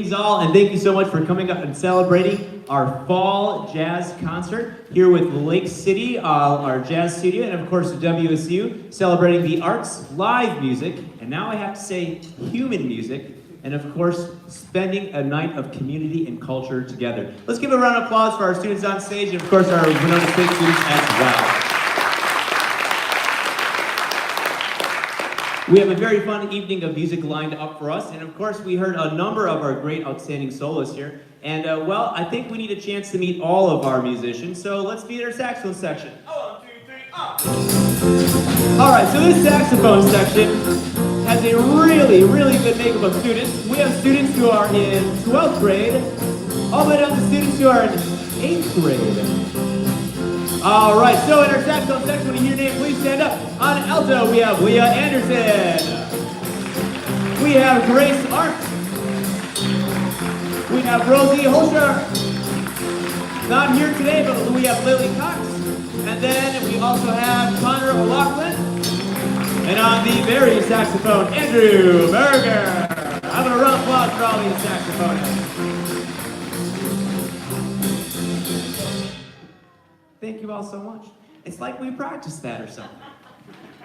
Greetings all, and thank you so much for coming up and celebrating our fall jazz concert here with Lake City, our jazz studio, and of course WSU, celebrating the arts, live music, and now I have to say human music, and of course spending a night of community and culture together. Let's give a round of applause for our students on stage, and of course our Winona State students as well. We have a very fun evening of music lined up for us, and of course we heard a number of our great outstanding soloists here, and well, I think we need a chance to meet all of our musicians, so let's meet our saxophone section. 1, 2, 3, up! Alright, so this saxophone section has a really good makeup of students. We have students who are in 12th grade, all the way down to students who are in 8th grade. All right, so in our saxophone section, when you hear your name, please stand up. On alto, we have Leah Anderson. We have Grace Arndt. We have Rosie Holscher. Not here today, but we have Lily Cox. And then we also have Connor O'Loughlin. And on the baritone saxophone, Andrew Berger. I'm going to run applause for all these saxophonists. Thank you all so much. It's like we practiced that or something.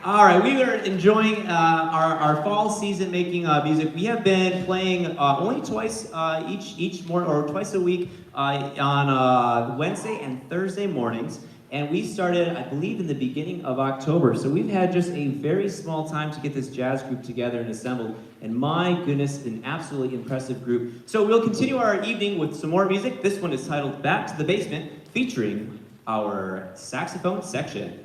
All right, we are enjoying our fall season making music. We have been playing only twice each morning, or twice a week on Wednesday and Thursday mornings. And we started, I believe, in the beginning of October. So we've had just a very small time to get this jazz group together and assembled. And my goodness, an absolutely impressive group. So we'll continue our evening with some more music. This one is titled Back to the Basement, featuring our saxophone section.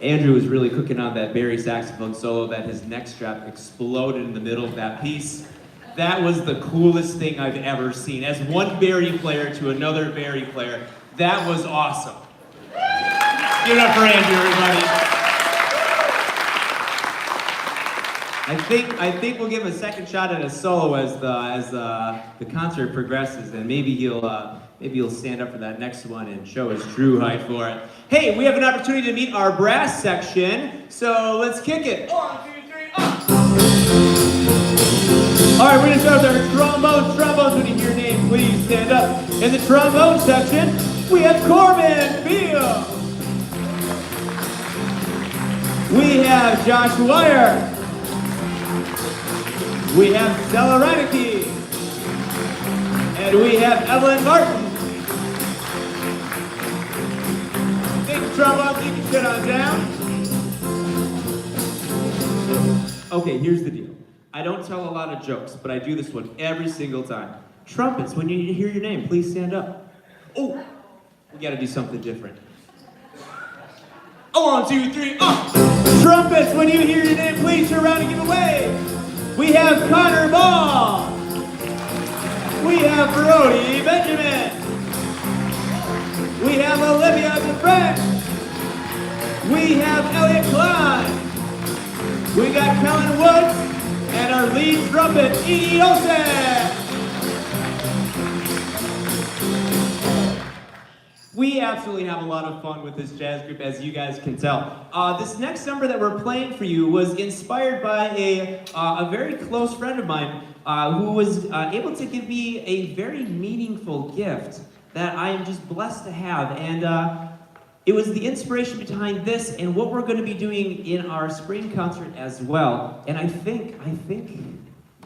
Andrew was really cooking on that Barry saxophone solo that his neck strap exploded in the middle of that piece. That was the coolest thing I've ever seen. As one Barry player to another Barry player, that was awesome. Give it up for Andrew, everybody. I think we'll give him a second shot at a solo as the concert progresses, and maybe he'll stand up for that next one and show his true height for it. Hey, we have an opportunity to meet our brass section, so let's kick it. 1, 2, 3, up! All right, we're gonna start with our trombones. Trombones, when you hear your name, please stand up. In the trombone section, we have Corbin Beal. We have Josh Wire. We have Stella Reinecke. And we have Evelyn Martin. Take the trombones, you can sit on down. Okay, here's the deal. I don't tell a lot of jokes, but I do this one every single time. Trumpets, when you hear your name, please stand up. Oh, we gotta do something different. 1, 2, 3, up! Trumpets, when you hear your name, please turn around and give a wave. We have Connor Ball. We have Brody Benjamin. We have Olivia DeFrank. We have Elliot Klein. We got Kellen Woods and our lead trumpet, Edie Olsen. We absolutely have a lot of fun with this jazz group, as you guys can tell. This next number that we're playing for you was inspired by a very close friend of mine who was able to give me a very meaningful gift that I am just blessed to have. And it was the inspiration behind this and what we're going to be doing in our spring concert as well. And I think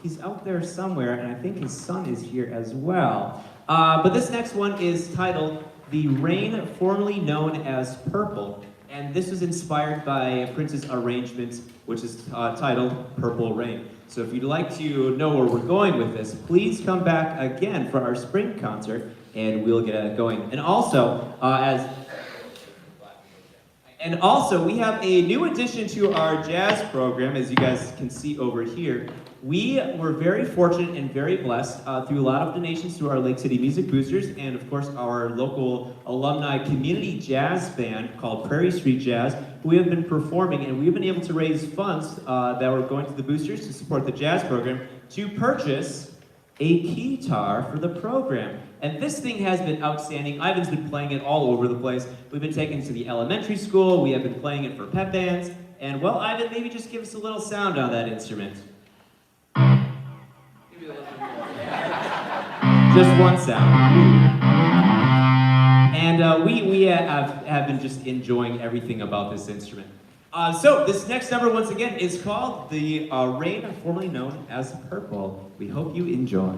he's out there somewhere, and I think his son is here as well. But this next one is titled The Rain, formerly known as Purple, and this was inspired by Prince's arrangement, which is titled Purple Rain. So if you'd like to know where we're going with this, please come back again for our spring concert, and we'll get it going. And also, we have a new addition to our jazz program, as you guys can see over here. We were very fortunate and very blessed through a lot of donations to our Lake City Music Boosters and, of course, our local alumni community jazz band called Prairie Street Jazz, who we have been performing, and we've been able to raise funds that were going to the boosters to support the jazz program to purchase a guitar for the program. And this thing has been outstanding. Ivan's been playing it all over the place. We've been taking it to the elementary school. We have been playing it for pep bands. And, well, Ivan, maybe just give us a little sound on that instrument. Just one sound. And we have been just enjoying everything about this instrument. So this next number, once again, is called The Rain, formerly known as Purple. We hope you enjoy.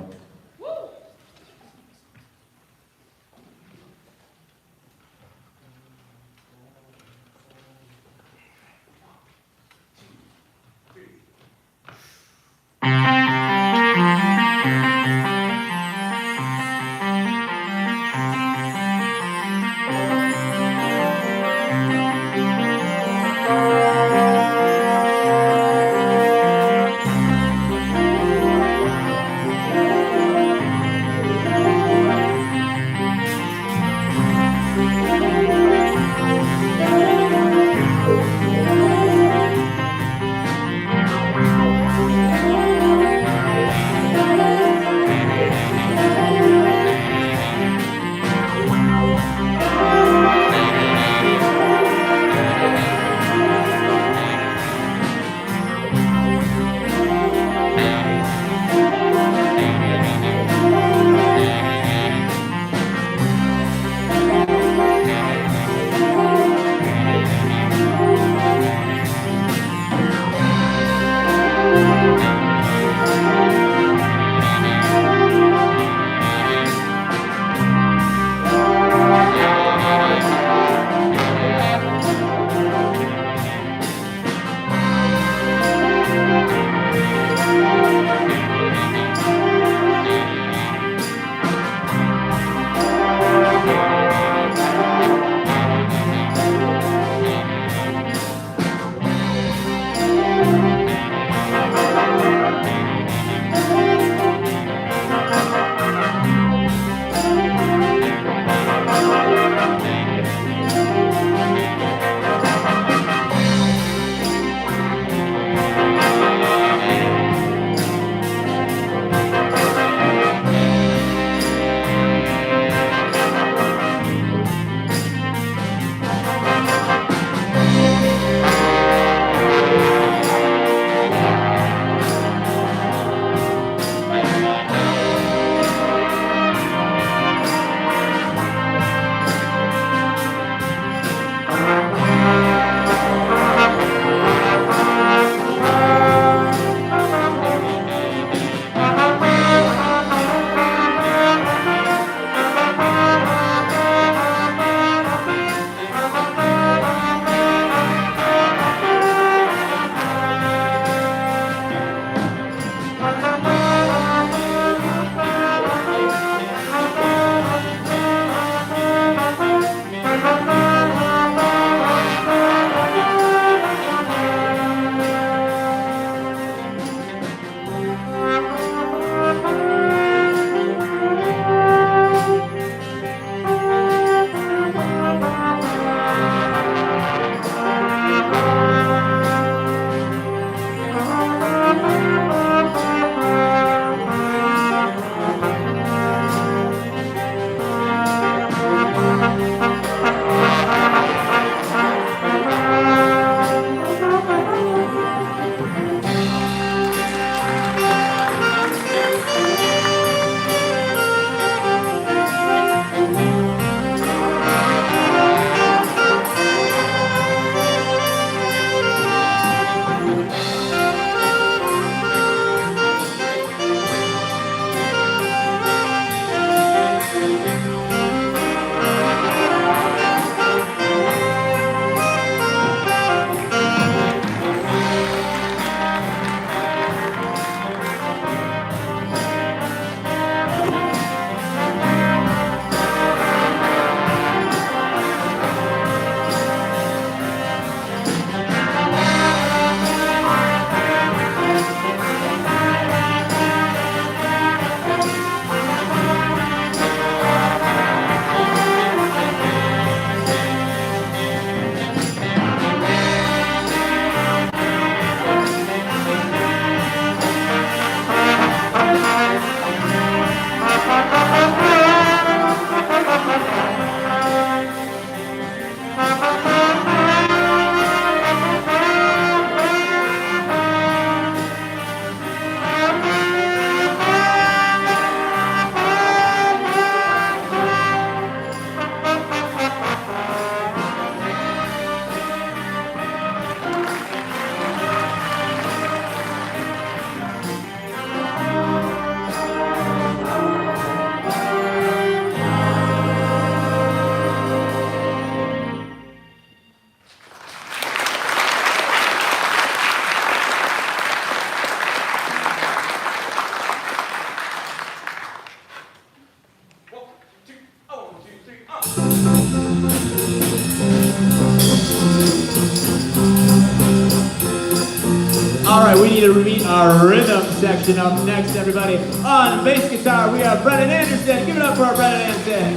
to meet our rhythm section up next, everybody. On bass guitar, we have Brennan Anderson. Give it up for our Brennan Anderson.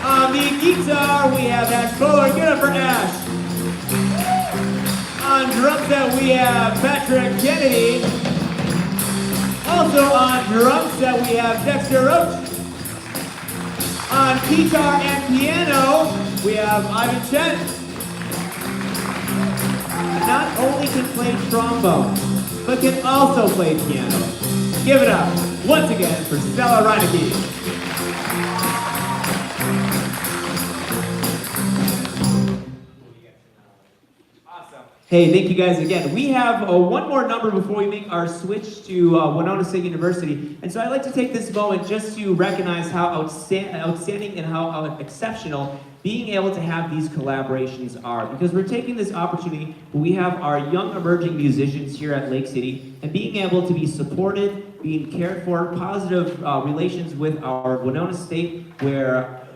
On the guitar, we have Ash Fuller. Give it up for Ash. On drum set, we have Patrick Kennedy. Also on drum set, we have Dexter Roach. On guitar and piano, we have Ivan Chen. Not only can play trombone, but can also play piano. Give it up, once again, for Stella Reinecke. Hey, thank you guys again. We have one more number before we make our switch to Winona State University. And so I'd like to take this moment just to recognize how outstanding and how exceptional being able to have these collaborations are. Because we're taking this opportunity where we have our young emerging musicians here at Lake City and being able to be supported, being cared for, positive relations with our Winona State, where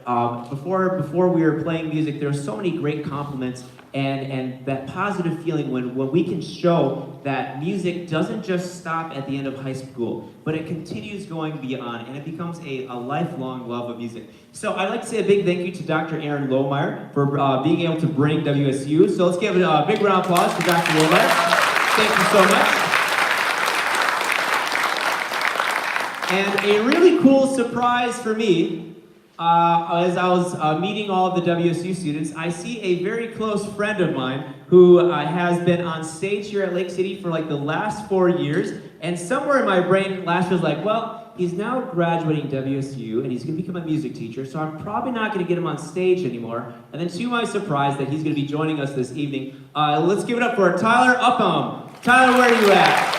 before we were playing music, there were so many great compliments and that positive feeling when we can show that music doesn't just stop at the end of high school, but it continues going beyond, and it becomes a lifelong love of music. So I'd like to say a big thank you to Dr. Aaron Lohmeyer for being able to bring WSU. So let's give a big round of applause for Dr. Lohmeyer. Thank you so much. And a really cool surprise for me, as I was meeting all of the WSU students, I see a very close friend of mine who has been on stage here at Lake City for like the last 4 years, and somewhere in my brain last year was like, well, he's now graduating WSU and he's going to become a music teacher, so I'm probably not going to get him on stage anymore. And then to my surprise that he's going to be joining us this evening, let's give it up for Tyler Upham. Tyler, where are you at?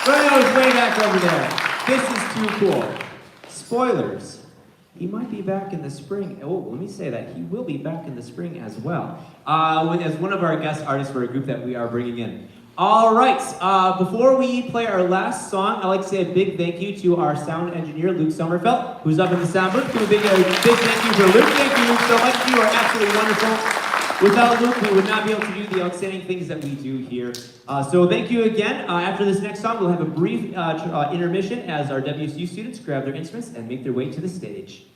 Well, he's way back over there. This is too cool. Spoilers, he might be back in the spring. Oh, let me say that. He will be back in the spring as well, as one of our guest artists for a group that we are bringing in. All right, before we play our last song, I'd like to say a big thank you to our sound engineer, Luke Sommerfeld, who's up in the sound booth. Do a big thank you for Luke. Thank you, Luke, so much. You are absolutely wonderful. Without Luke, we would not be able to do the outstanding things that we do here. So thank you again. After this next song, we'll have a brief intermission as our WSU students grab their instruments and make their way to the stage.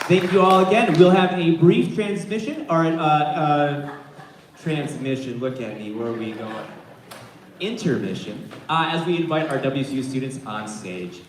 Thank you all again. We'll have a brief transmission, or transmission, look at me, where are we going? Intermission, as we invite our WSU students on stage.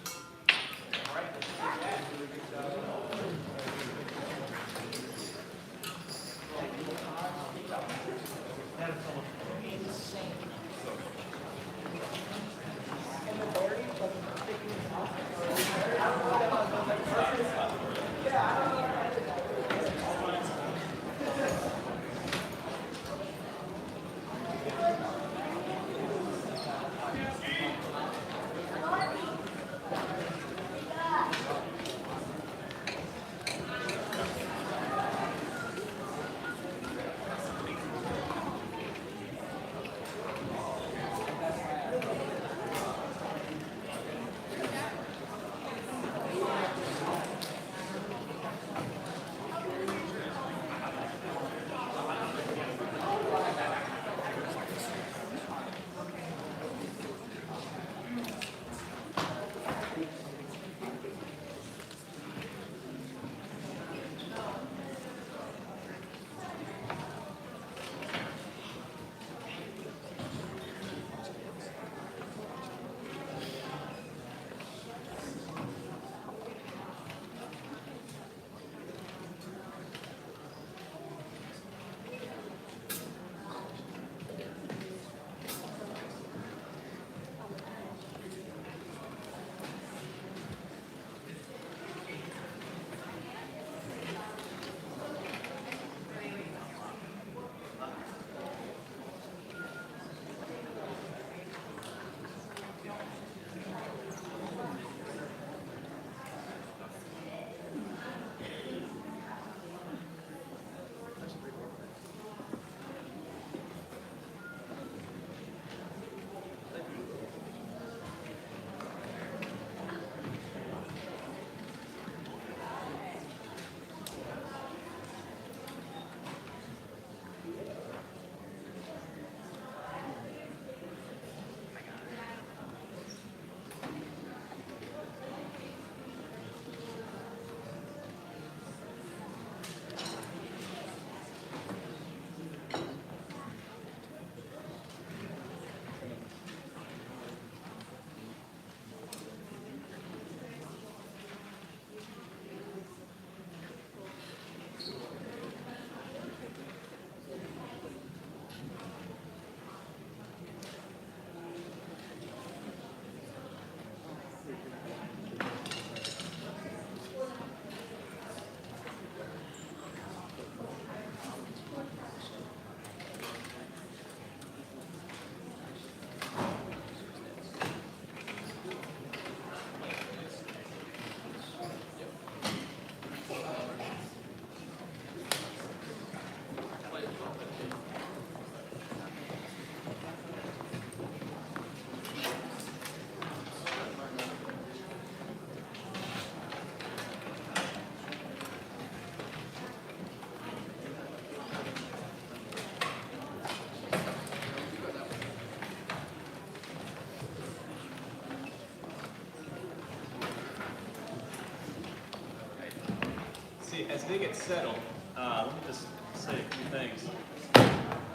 As they get settled, let me just say a few things.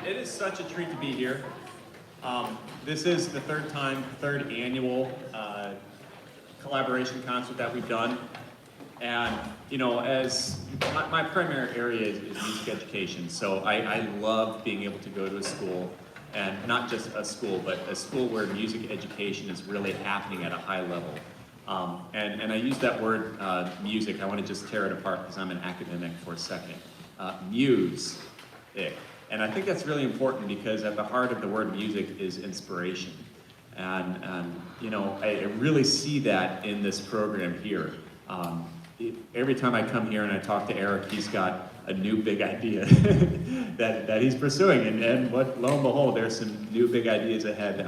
It is such a treat to be here. This is the third annual collaboration concert that we've done. And, you know, as my primary area is music education, so I love being able to go to a school, and not just a school, but a school where music education is really happening at a high level. And I use that word music. I want to just tear it apart because I'm an academic for a second. Muse-ic. And I think that's really important because at the heart of the word music is inspiration. And you know, I really see that in this program here. Every time I come here and I talk to Eric, he's got a new big idea that he's pursuing. And lo and behold, there's some new big ideas ahead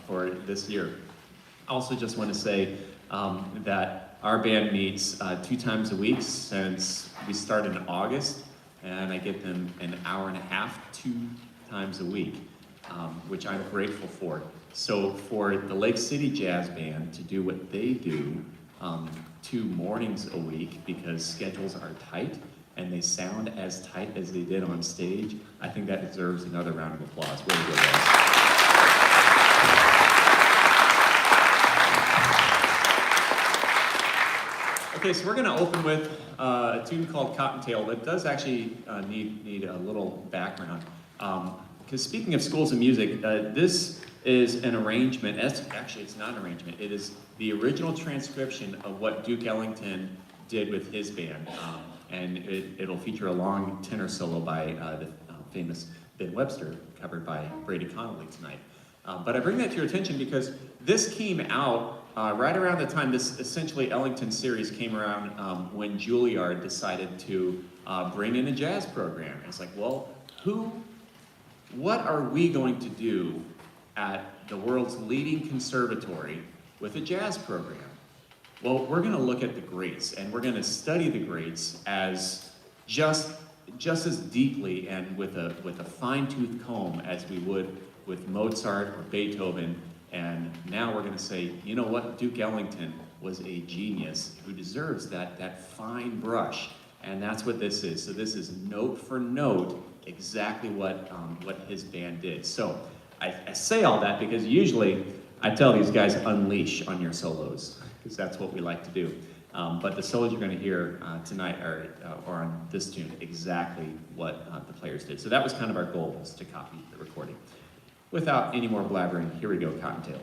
for this year. I also just want to say that our band meets 2 times a week since we started in August, and I get them an hour and a half, 2 times a week, which I'm grateful for. So for the Lake City Jazz Band to do what they do, 2 mornings a week because schedules are tight and they sound as tight as they did on stage, I think that deserves another round of applause. Way to go, guys. Okay, so we're going to open with a tune called Cottontail that does actually need a little background. Because speaking of schools of music, this is an arrangement. Actually, it's not an arrangement. It is the original transcription of what Duke Ellington did with his band. And it'll feature a long tenor solo by the famous Ben Webster, covered by Brady Connolly tonight. But I bring that to your attention because this came out right around the time this essentially Ellington series came around when Juilliard decided to bring in a jazz program. And it's like, well, what are we going to do at the world's leading conservatory with a jazz program? Well, we're going to look at the greats, and we're going to study the greats as just as deeply and with a fine-tooth comb as we would with Mozart or Beethoven. And now we're going to say, you know what, Duke Ellington was a genius who deserves that fine brush, and that's what this is. So this is note for note exactly what his band did. So I say all that because usually I tell these guys unleash on your solos, because that's what we like to do. But the solos you're going to hear tonight are on this tune exactly what the players did. So that was kind of our goal, was to copy the recording. Without any more blabbering, here we go, Cottontail.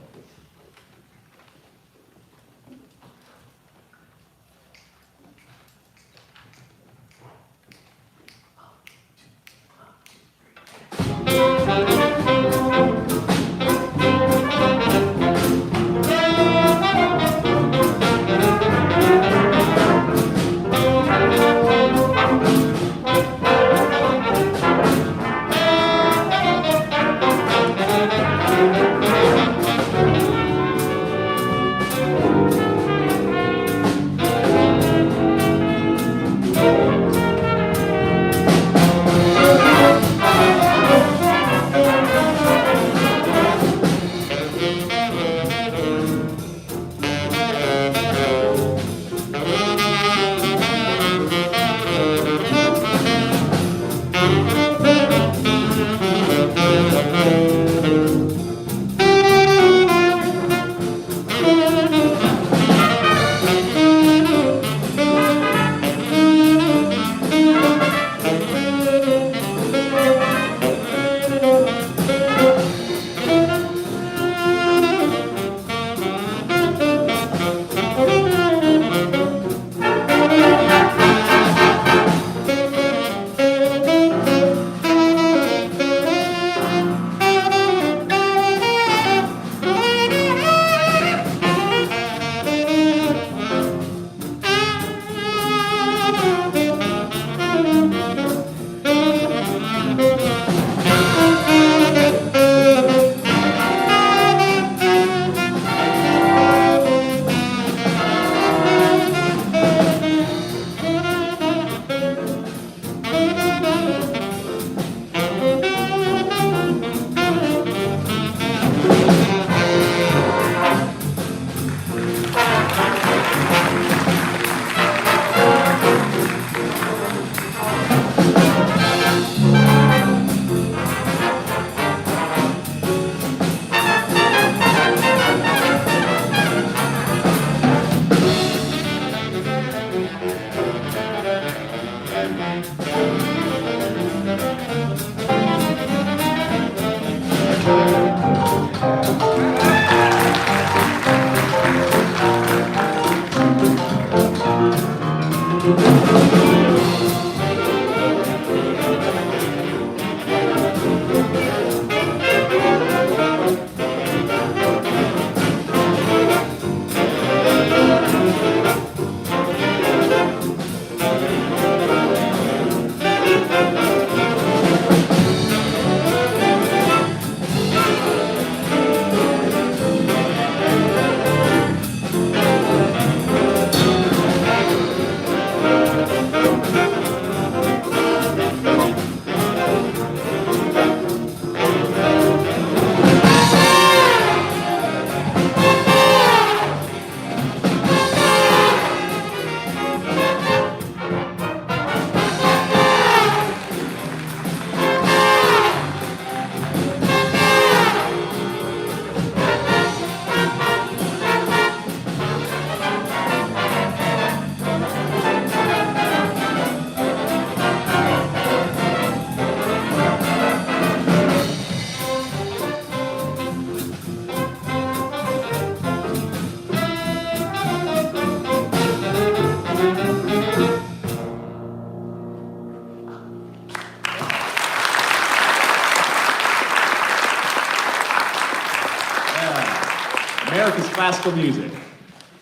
like his classical music.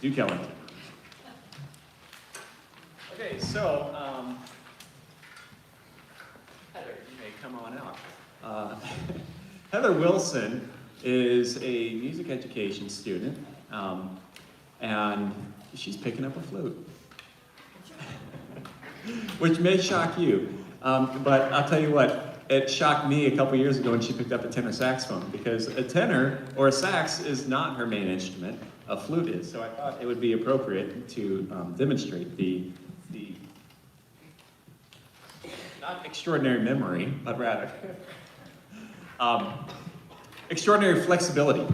Duke Ellington. Okay, so, Heather, you may come on out. Heather Wilson is a music education student, and she's picking up a flute, which may shock you, but I'll tell you what, it shocked me a couple years ago when she picked up a tenor saxophone, because a tenor or a sax is not her main instrument, a flute is. So I thought it would be appropriate to demonstrate the not extraordinary memory, but rather extraordinary flexibility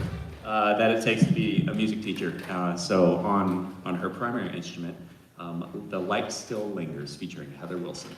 that it takes to be a music teacher. So on her primary instrument, The Light Still Lingers, featuring Heather Wilson.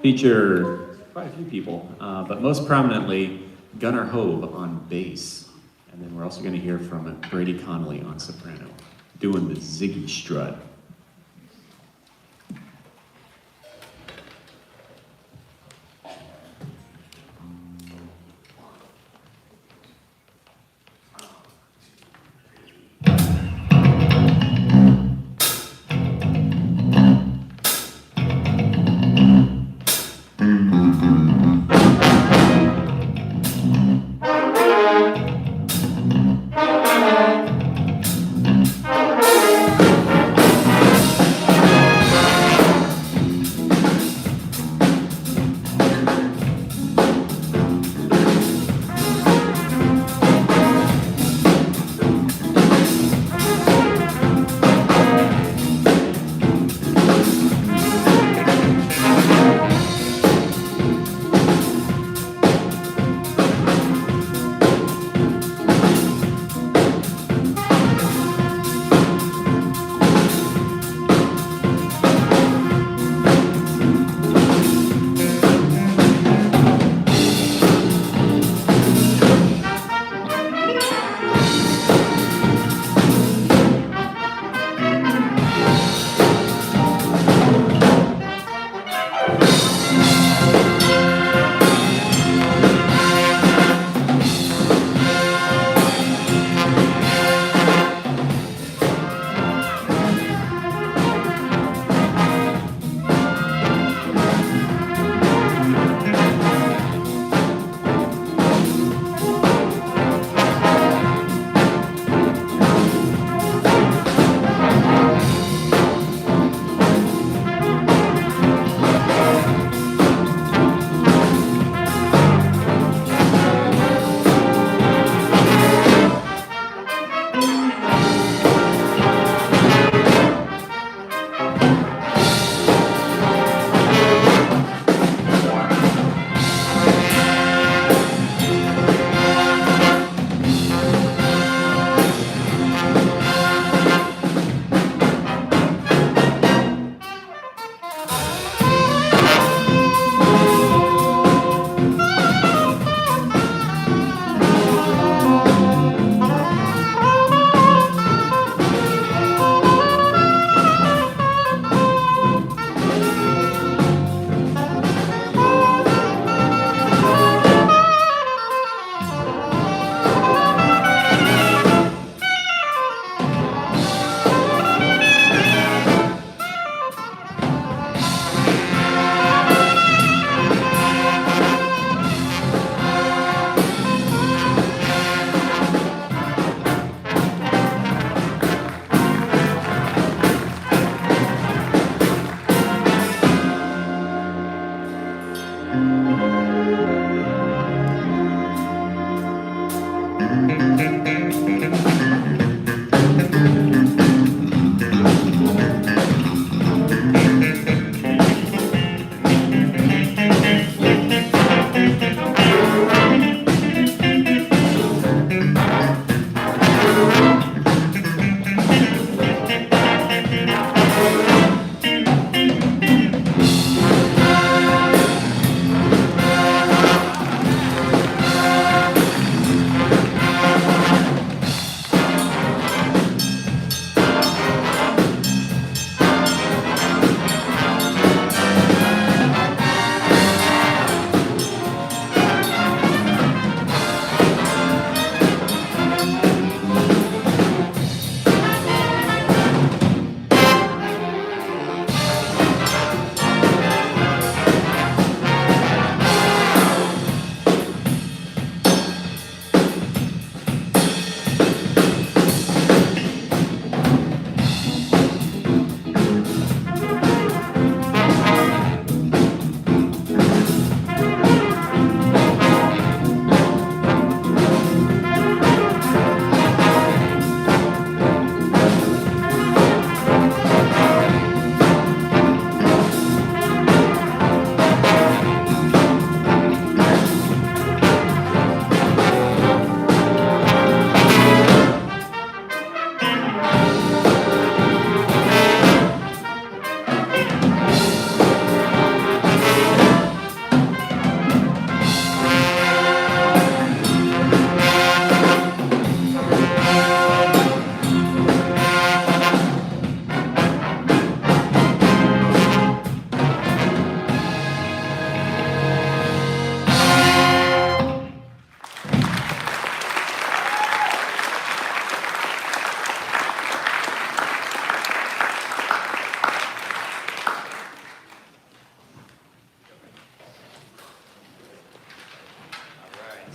feature quite a few people, but most prominently Gunnar Hove on bass. And then we're also going to hear from Brady Connolly on soprano, doing the Ziggy strut.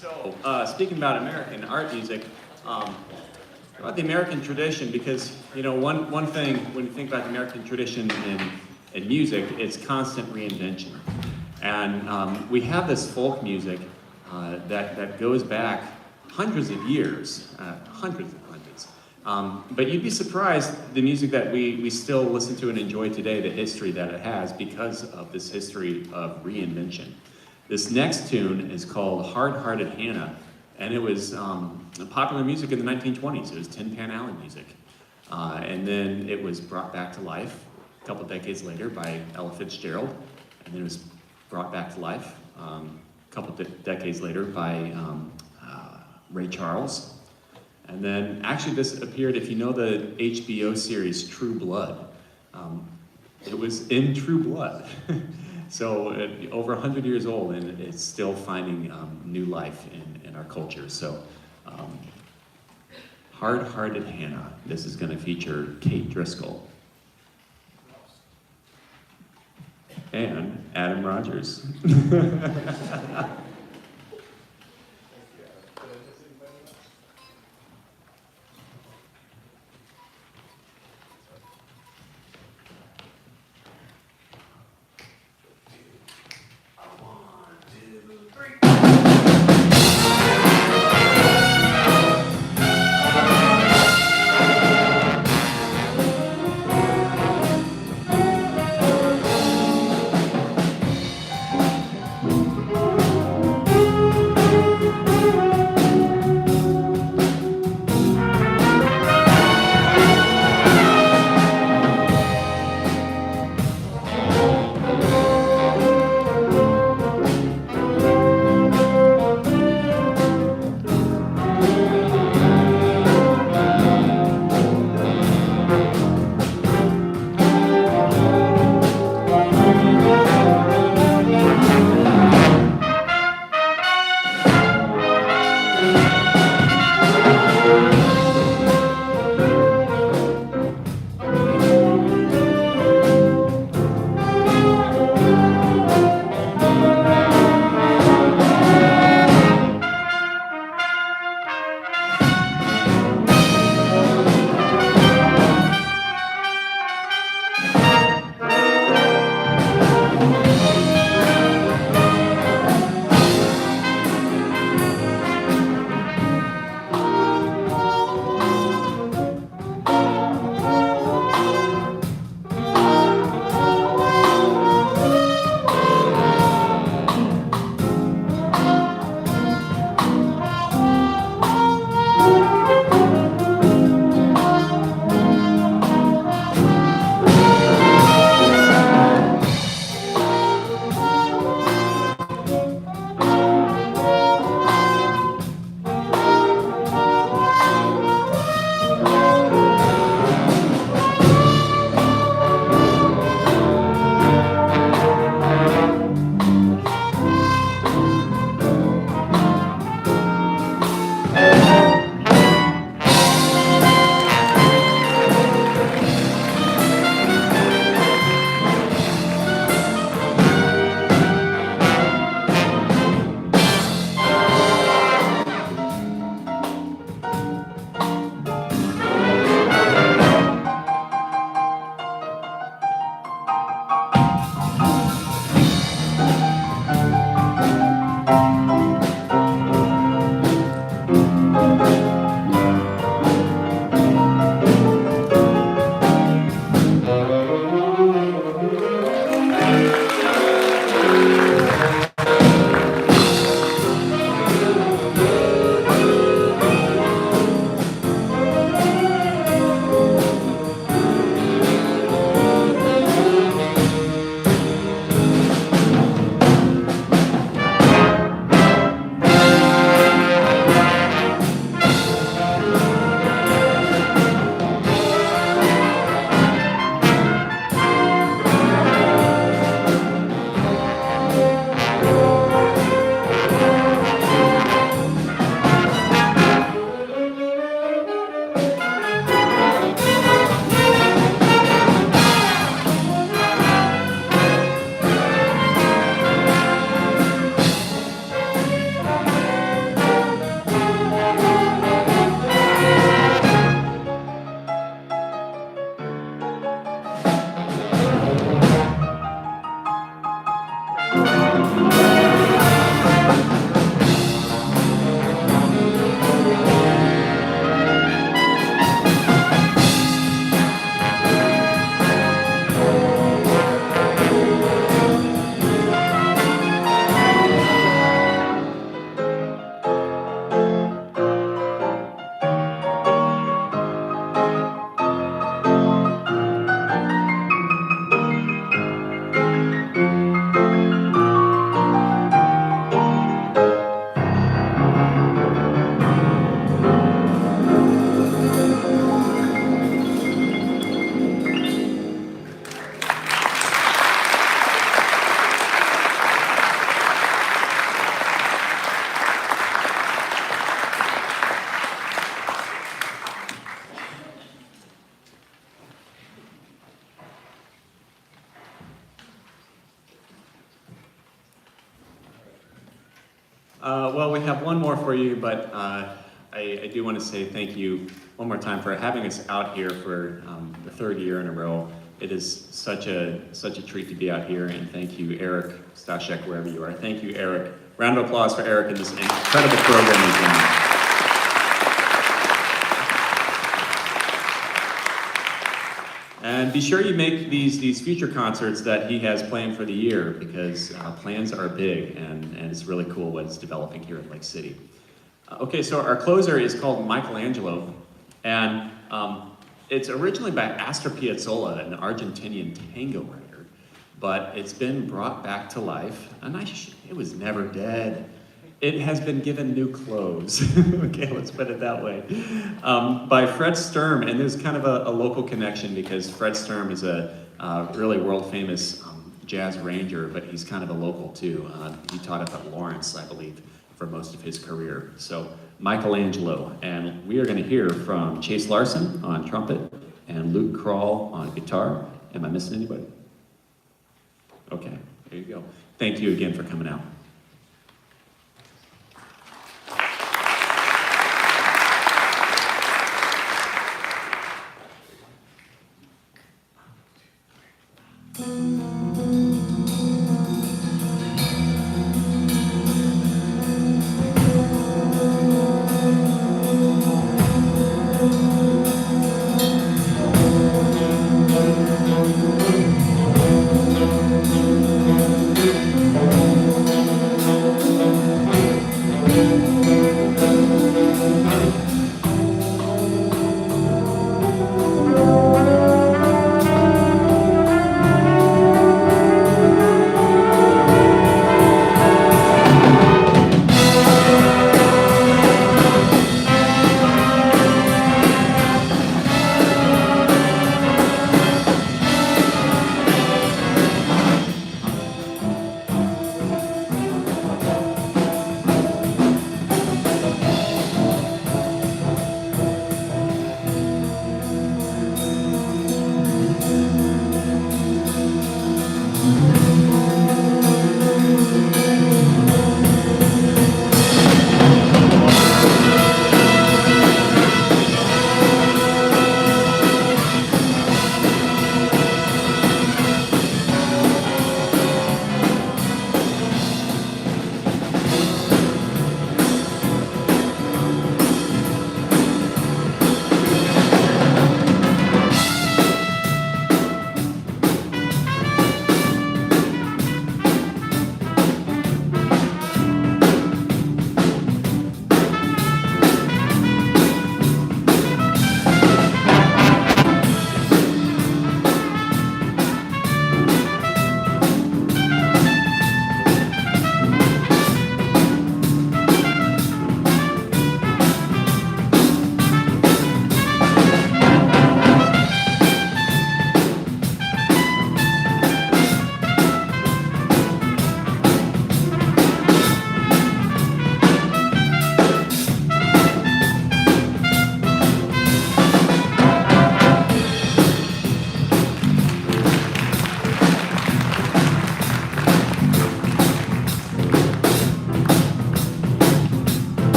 So, speaking about American art music, about the American tradition, because, you know, one thing, when you think about the American tradition in music, it's constant reinvention. And we have this folk music that goes back hundreds of years, hundreds. But you'd be surprised the music that we still listen to and enjoy today, the history that it has because of this history of reinvention. This next tune is called Hard-Hearted Hannah, and it was popular music in the 1920s. It was Tin Pan Alley music. And then it was brought back to life a couple decades later by Ella Fitzgerald, and then it was brought back to life a couple decades later by Ray Charles. And then, actually this appeared, if you know the HBO series True Blood, it was in True Blood. So over 100 years old, and it's still finding new life in our culture. So Hard-Hearted Hannah. This is going to feature Kate Driscoll. And Adam Rogers. Well, we have one more for you, but I do want to say thank you one more time for having us out here for the third year in a row. It is such a treat to be out here, and thank you, Eric Stashek, wherever you are. Thank you, Eric. Round of applause for Eric and this incredible program he's running. And be sure you make these future concerts that he has planned for the year, because plans are big, and it's really cool what it's developing here at Lake City. Okay, so our closer is called Michelangelo, and it's originally by Astor Piazzolla, an Argentinian tango writer, but it's been brought back to life, and it was never dead. It has been given new clothes. Okay, let's put it that way. By Fred Sturm, and there's kind of a local connection because Fred Sturm is a really world famous jazz ranger, but he's kind of a local too. He taught up at Lawrence, I believe, for most of his career. So Michelangelo, and we are going to hear from Chase Larson on trumpet and Luke Kroll on guitar. Am I missing anybody? Okay, there you go. Thank you again for coming out.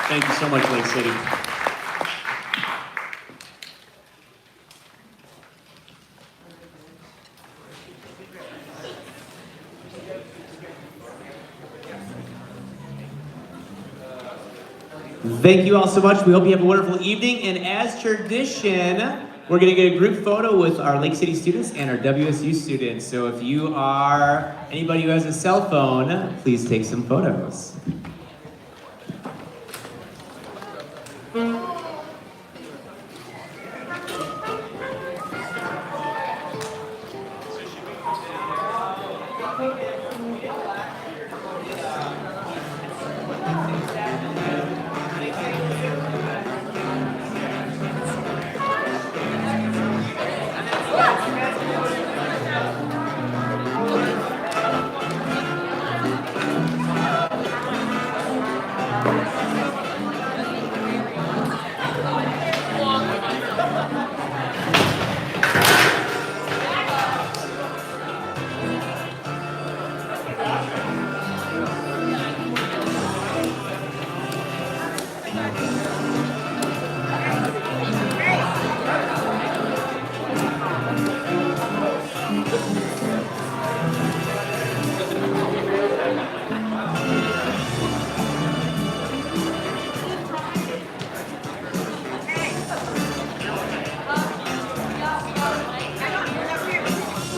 Thank you so much, Lake City. Thank you all so much. We hope you have a wonderful evening. And as tradition, we're going to get a group photo with our Lake City students and our WSU students. So if you are anybody who has a cell phone, please take some photos. Okay.